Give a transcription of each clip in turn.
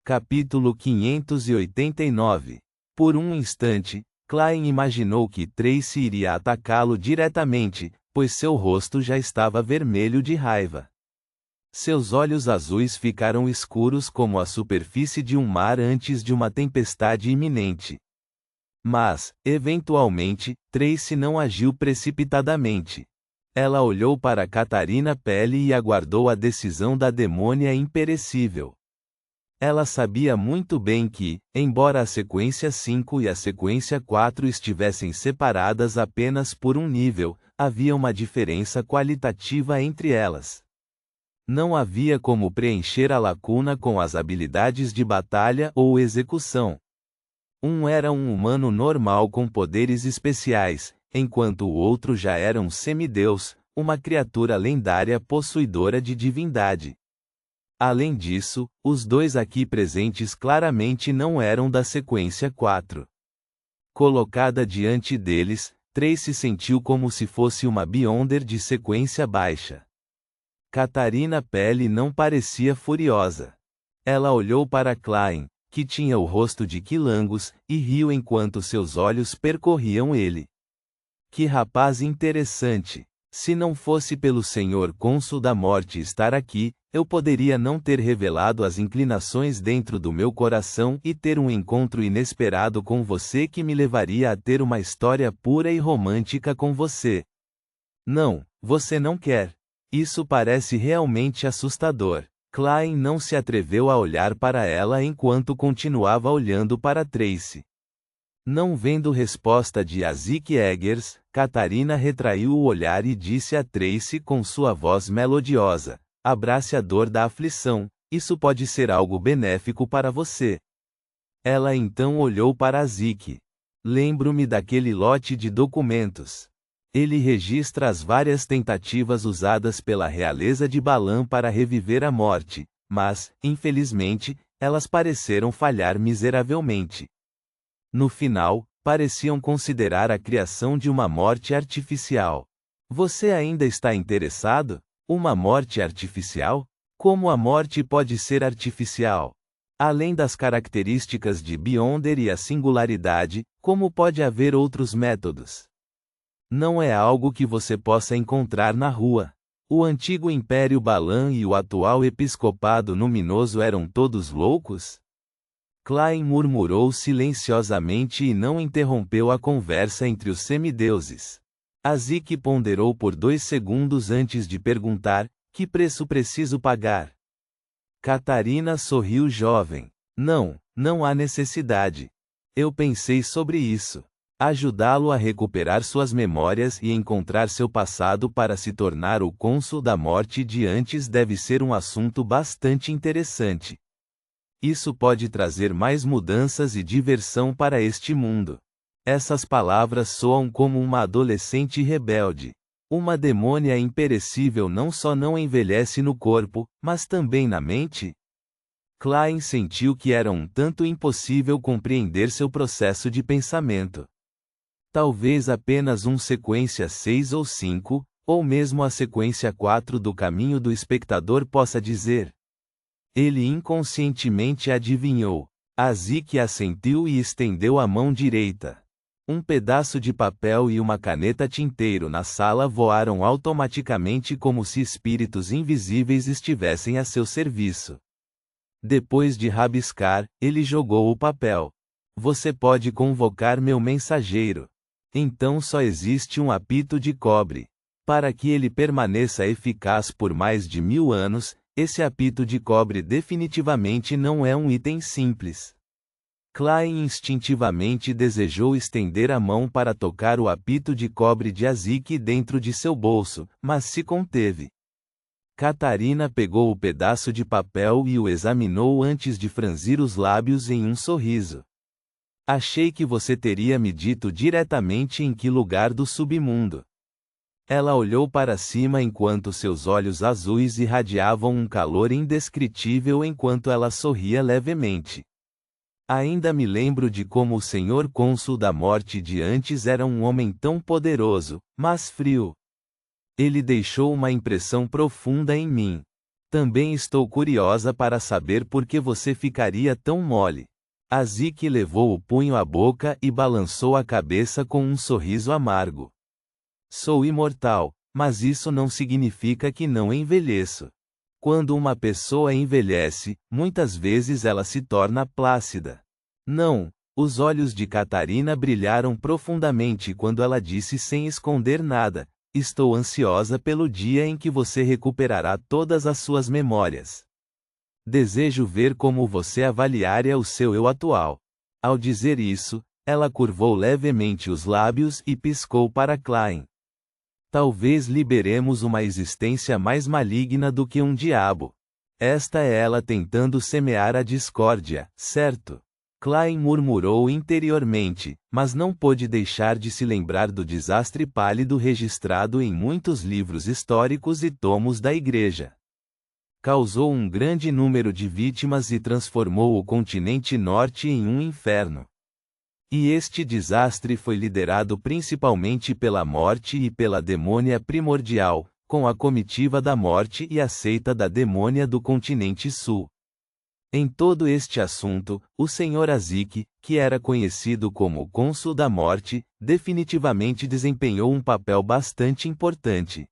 Capítulo 589. Por um instante, Klein imaginou que Tracy iria atacá-lo diretamente, pois seu rosto já estava vermelho de raiva. Seus olhos azuis ficaram escuros como a superfície de um mar antes de uma tempestade iminente. Mas, eventualmente, Tracy não agiu precipitadamente. Ela olhou para Catarina Pelle e aguardou a decisão da demônia imperecível. Ela sabia muito bem que, embora a sequência 5 e a sequência 4 estivessem separadas apenas por um nível, havia uma diferença qualitativa entre elas. Não havia como preencher a lacuna com as habilidades de batalha ou execução. Um era um humano normal com poderes especiais, enquanto o outro já era um semideus, uma criatura lendária possuidora de divindade. Além disso, os dois aqui presentes claramente não eram da sequência 4. Colocada diante deles, Tracy sentiu como se fosse uma Beyonder de sequência baixa. Catarina Pelle não parecia furiosa. Ela olhou para Klein, que tinha o rosto de quilangos, e riu enquanto seus olhos percorriam ele. Que rapaz interessante! Se não fosse pelo Senhor Cônsul da Morte estar aqui, eu poderia não ter revelado as inclinações dentro do meu coração e ter um encontro inesperado com você que me levaria a ter uma história pura e romântica com você. Não, você não quer. Isso parece realmente assustador. Klein não se atreveu a olhar para ela enquanto continuava olhando para Tracy. Não vendo resposta de Azik Eggers, Catarina retraiu o olhar e disse a Tracy com sua voz melodiosa: abrace a dor da aflição, isso pode ser algo benéfico para você. Ela então olhou para Azik. Lembro-me daquele lote de documentos. Ele registra as várias tentativas usadas pela realeza de Balaam para reviver a morte, mas, infelizmente, elas pareceram falhar miseravelmente. No final, pareciam considerar a criação de uma morte artificial. Você ainda está interessado? Uma morte artificial? Como a morte pode ser artificial? Além das características de Beyonder e a singularidade, como pode haver outros métodos? Não é algo que você possa encontrar na rua. O antigo Império Balaam e o atual Episcopado Luminoso eram todos loucos? Klein murmurou silenciosamente e não interrompeu a conversa entre os semideuses. Azik ponderou por 2 segundos antes de perguntar: que preço preciso pagar? Catarina sorriu jovem. Não, não há necessidade. Eu pensei sobre isso. Ajudá-lo a recuperar suas memórias e encontrar seu passado para se tornar o cônsul da morte de antes deve ser um assunto bastante interessante. Isso pode trazer mais mudanças e diversão para este mundo. Essas palavras soam como uma adolescente rebelde. Uma demônia imperecível não só não envelhece no corpo, mas também na mente? Klein sentiu que era um tanto impossível compreender seu processo de pensamento. Talvez apenas um sequência 6 ou 5, ou mesmo a sequência 4 do caminho do espectador possa dizer. Ele inconscientemente adivinhou. Azik assentiu e estendeu a mão direita. Um pedaço de papel e uma caneta tinteiro na sala voaram automaticamente como se espíritos invisíveis estivessem a seu serviço. Depois de rabiscar, ele jogou o papel. Você pode convocar meu mensageiro. Então só existe um apito de cobre. Para que ele permaneça eficaz por mais de 1000 anos, esse apito de cobre definitivamente não é um item simples. Klein instintivamente desejou estender a mão para tocar o apito de cobre de Azik dentro de seu bolso, mas se conteve. Catarina pegou o pedaço de papel e o examinou antes de franzir os lábios em um sorriso. Achei que você teria me dito diretamente em que lugar do submundo. Ela olhou para cima enquanto seus olhos azuis irradiavam um calor indescritível enquanto ela sorria levemente. Ainda me lembro de como o Senhor Cônsul da Morte de antes era um homem tão poderoso, mas frio. Ele deixou uma impressão profunda em mim. Também estou curiosa para saber por que você ficaria tão mole. Azik levou o punho à boca e balançou a cabeça com um sorriso amargo. Sou imortal, mas isso não significa que não envelheço. Quando uma pessoa envelhece, muitas vezes ela se torna plácida. Não, os olhos de Catarina brilharam profundamente quando ela disse sem esconder nada: estou ansiosa pelo dia em que você recuperará todas as suas memórias. Desejo ver como você avaliaria o seu eu atual. Ao dizer isso, ela curvou levemente os lábios e piscou para Klein. Talvez liberemos uma existência mais maligna do que um diabo. Esta é ela tentando semear a discórdia, certo? Klein murmurou interiormente, mas não pôde deixar de se lembrar do desastre pálido registrado em muitos livros históricos e tomos da igreja. Causou um grande número de vítimas e transformou o continente norte em um inferno. E este desastre foi liderado principalmente pela morte e pela demônia primordial, com a comitiva da morte e a seita da demônia do continente sul. Em todo este assunto, o Sr. Azik, que era conhecido como o cônsul da morte, definitivamente desempenhou um papel bastante importante.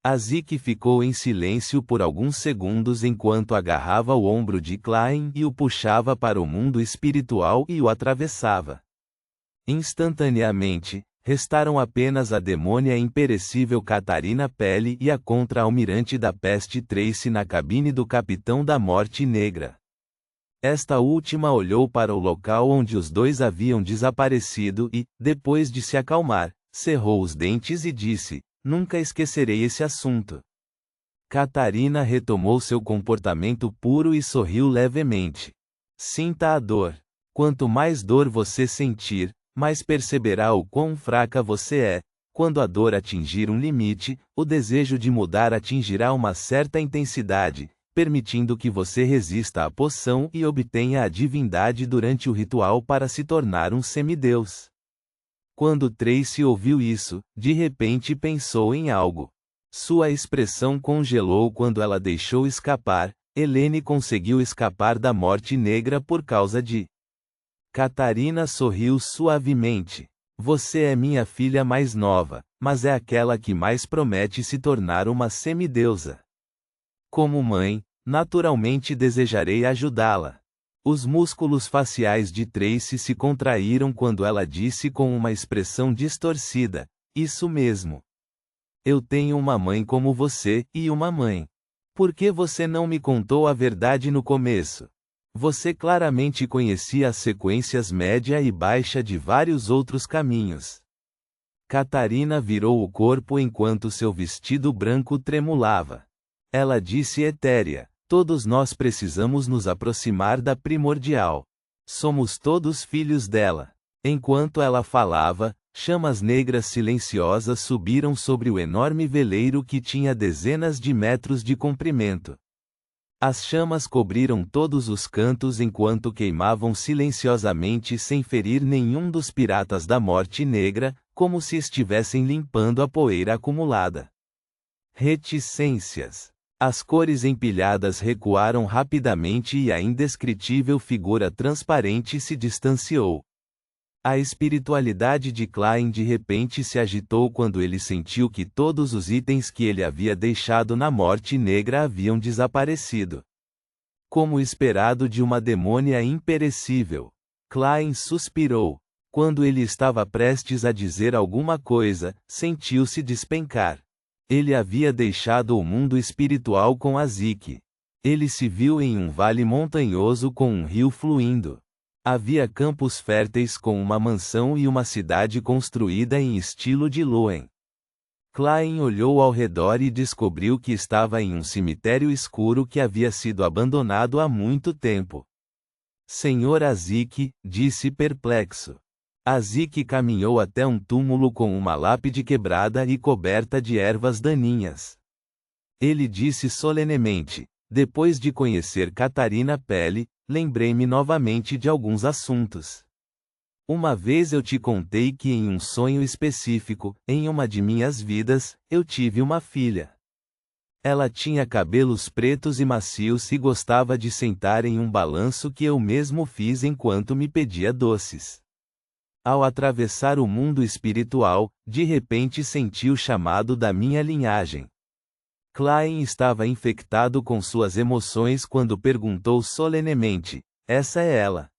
Azik ficou em silêncio por alguns segundos enquanto agarrava o ombro de Klein e o puxava para o mundo espiritual e o atravessava. Instantaneamente, restaram apenas a demônia imperecível Catarina Pelle e a contra-almirante da peste Tracy na cabine do Capitão da Morte Negra. Esta última olhou para o local onde os dois haviam desaparecido e, depois de se acalmar, cerrou os dentes e disse: nunca esquecerei esse assunto. Catarina retomou seu comportamento puro e sorriu levemente. Sinta a dor. Quanto mais dor você sentir, mais perceberá o quão fraca você é. Quando a dor atingir um limite, o desejo de mudar atingirá uma certa intensidade, permitindo que você resista à poção e obtenha a divindade durante o ritual para se tornar um semideus. Quando Tracy ouviu isso, de repente pensou em algo. Sua expressão congelou quando ela deixou escapar: Helene conseguiu escapar da morte negra por causa de... Catarina sorriu suavemente. Você é minha filha mais nova, mas é aquela que mais promete se tornar uma semideusa. Como mãe, naturalmente desejarei ajudá-la. Os músculos faciais de Tracy se contraíram quando ela disse com uma expressão distorcida: isso mesmo. Eu tenho uma mãe como você, e uma mãe. Por que você não me contou a verdade no começo? Você claramente conhecia as sequências média e baixa de vários outros caminhos. Catarina virou o corpo enquanto seu vestido branco tremulava. Ela disse etérea: todos nós precisamos nos aproximar da primordial. Somos todos filhos dela. Enquanto ela falava, chamas negras silenciosas subiram sobre o enorme veleiro que tinha dezenas de metros de comprimento. As chamas cobriram todos os cantos enquanto queimavam silenciosamente sem ferir nenhum dos piratas da Morte Negra, como se estivessem limpando a poeira acumulada. Reticências. As cores empilhadas recuaram rapidamente e a indescritível figura transparente se distanciou. A espiritualidade de Klein de repente se agitou quando ele sentiu que todos os itens que ele havia deixado na Morte Negra haviam desaparecido. Como esperado de uma demônia imperecível, Klein suspirou. Quando ele estava prestes a dizer alguma coisa, sentiu-se despencar. Ele havia deixado o mundo espiritual com Azik. Ele se viu em um vale montanhoso com um rio fluindo. Havia campos férteis com uma mansão e uma cidade construída em estilo de Loen. Klein olhou ao redor e descobriu que estava em um cemitério escuro que havia sido abandonado há muito tempo. Senhor Azik, disse perplexo. Azik caminhou até um túmulo com uma lápide quebrada e coberta de ervas daninhas. Ele disse solenemente: depois de conhecer Catarina Pelle, lembrei-me novamente de alguns assuntos. Uma vez eu te contei que em um sonho específico, em uma de minhas vidas, eu tive uma filha. Ela tinha cabelos pretos e macios e gostava de sentar em um balanço que eu mesmo fiz enquanto me pedia doces. Ao atravessar o mundo espiritual, de repente senti o chamado da minha linhagem. Klein estava infectado com suas emoções quando perguntou solenemente: essa é ela?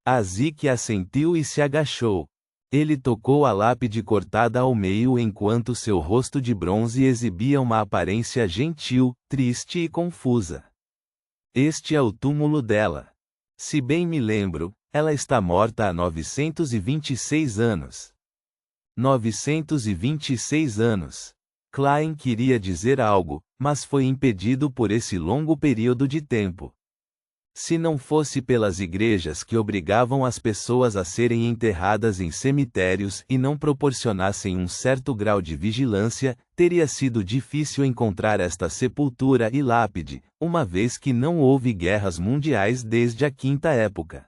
Azik assentiu e se agachou. Ele tocou a lápide cortada ao meio enquanto seu rosto de bronze exibia uma aparência gentil, triste e confusa. Este é o túmulo dela. Se bem me lembro, ela está morta há 926 anos. 926 anos. Klein queria dizer algo, mas foi impedido por esse longo período de tempo. Se não fosse pelas igrejas que obrigavam as pessoas a serem enterradas em cemitérios e não proporcionassem um certo grau de vigilância, teria sido difícil encontrar esta sepultura e lápide, uma vez que não houve guerras mundiais desde a Quinta Época.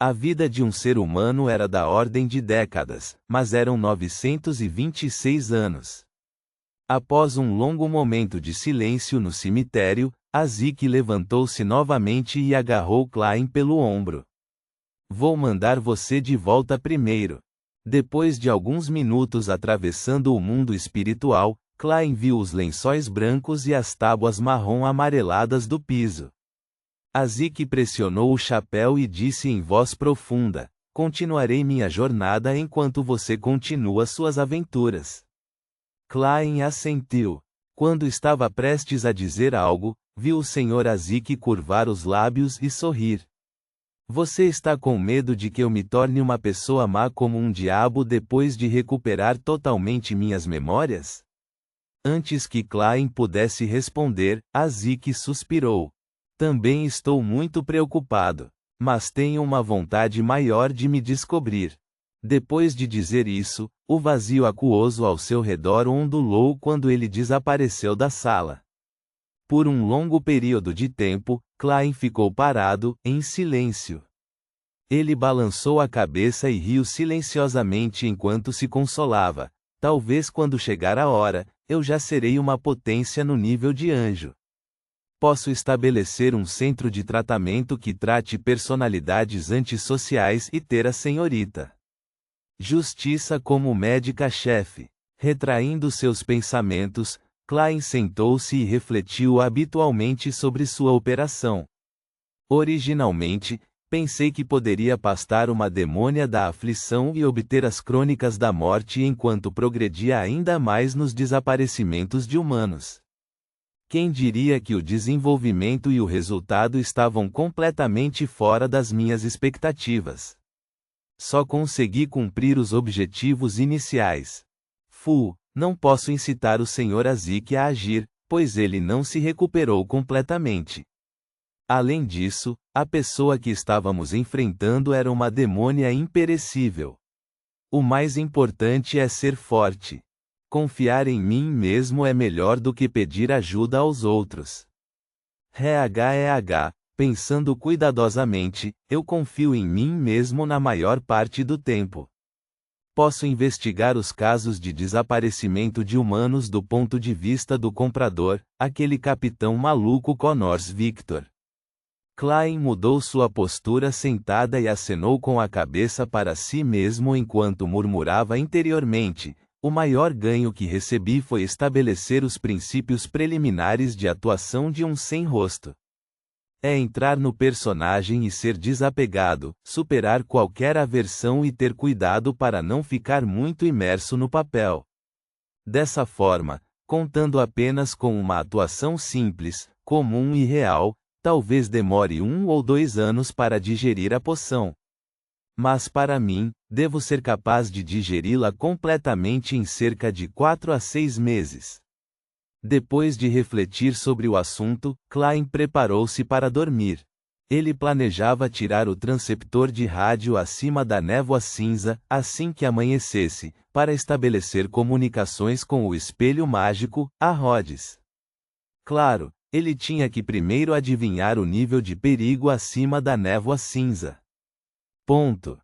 A vida de um ser humano era da ordem de décadas, mas eram 926 anos. Após um longo momento de silêncio no cemitério, Azik levantou-se novamente e agarrou Klein pelo ombro. Vou mandar você de volta primeiro. Depois de alguns minutos atravessando o mundo espiritual, Klein viu os lençóis brancos e as tábuas marrom amareladas do piso. Azik pressionou o chapéu e disse em voz profunda: continuarei minha jornada enquanto você continua suas aventuras. Klein assentiu. Quando estava prestes a dizer algo, viu o Sr. Azik curvar os lábios e sorrir. Você está com medo de que eu me torne uma pessoa má como um diabo depois de recuperar totalmente minhas memórias? Antes que Klein pudesse responder, Azik suspirou. Também estou muito preocupado, mas tenho uma vontade maior de me descobrir. Depois de dizer isso, o vazio aquoso ao seu redor ondulou quando ele desapareceu da sala. Por um longo período de tempo, Klein ficou parado, em silêncio. Ele balançou a cabeça e riu silenciosamente enquanto se consolava. Talvez quando chegar a hora, eu já serei uma potência no nível de anjo. Posso estabelecer um centro de tratamento que trate personalidades antissociais e ter a senhorita Justiça como médica-chefe. Retraindo seus pensamentos, Klein sentou-se e refletiu habitualmente sobre sua operação. Originalmente, pensei que poderia pastar uma demônia da aflição e obter as crônicas da morte enquanto progredia ainda mais nos desaparecimentos de humanos. Quem diria que o desenvolvimento e o resultado estavam completamente fora das minhas expectativas? Só consegui cumprir os objetivos iniciais. Não posso incitar o Sr. Azik a agir, pois ele não se recuperou completamente. Além disso, a pessoa que estávamos enfrentando era uma demônia imperecível. O mais importante é ser forte. Confiar em mim mesmo é melhor do que pedir ajuda aos outros. Pensando cuidadosamente, eu confio em mim mesmo na maior parte do tempo. Posso investigar os casos de desaparecimento de humanos do ponto de vista do comprador, aquele capitão maluco Connors Victor. Klein mudou sua postura sentada e acenou com a cabeça para si mesmo enquanto murmurava interiormente: o maior ganho que recebi foi estabelecer os princípios preliminares de atuação de um sem-rosto. É entrar no personagem e ser desapegado, superar qualquer aversão e ter cuidado para não ficar muito imerso no papel. Dessa forma, contando apenas com uma atuação simples, comum e real, talvez demore 1 ou 2 anos para digerir a poção. Mas para mim, devo ser capaz de digeri-la completamente em cerca de 4 a 6 meses. Depois de refletir sobre o assunto, Klein preparou-se para dormir. Ele planejava tirar o transceptor de rádio acima da névoa cinza, assim que amanhecesse, para estabelecer comunicações com o espelho mágico, a Rhodes. Claro, ele tinha que primeiro adivinhar o nível de perigo acima da névoa cinza. Ponto.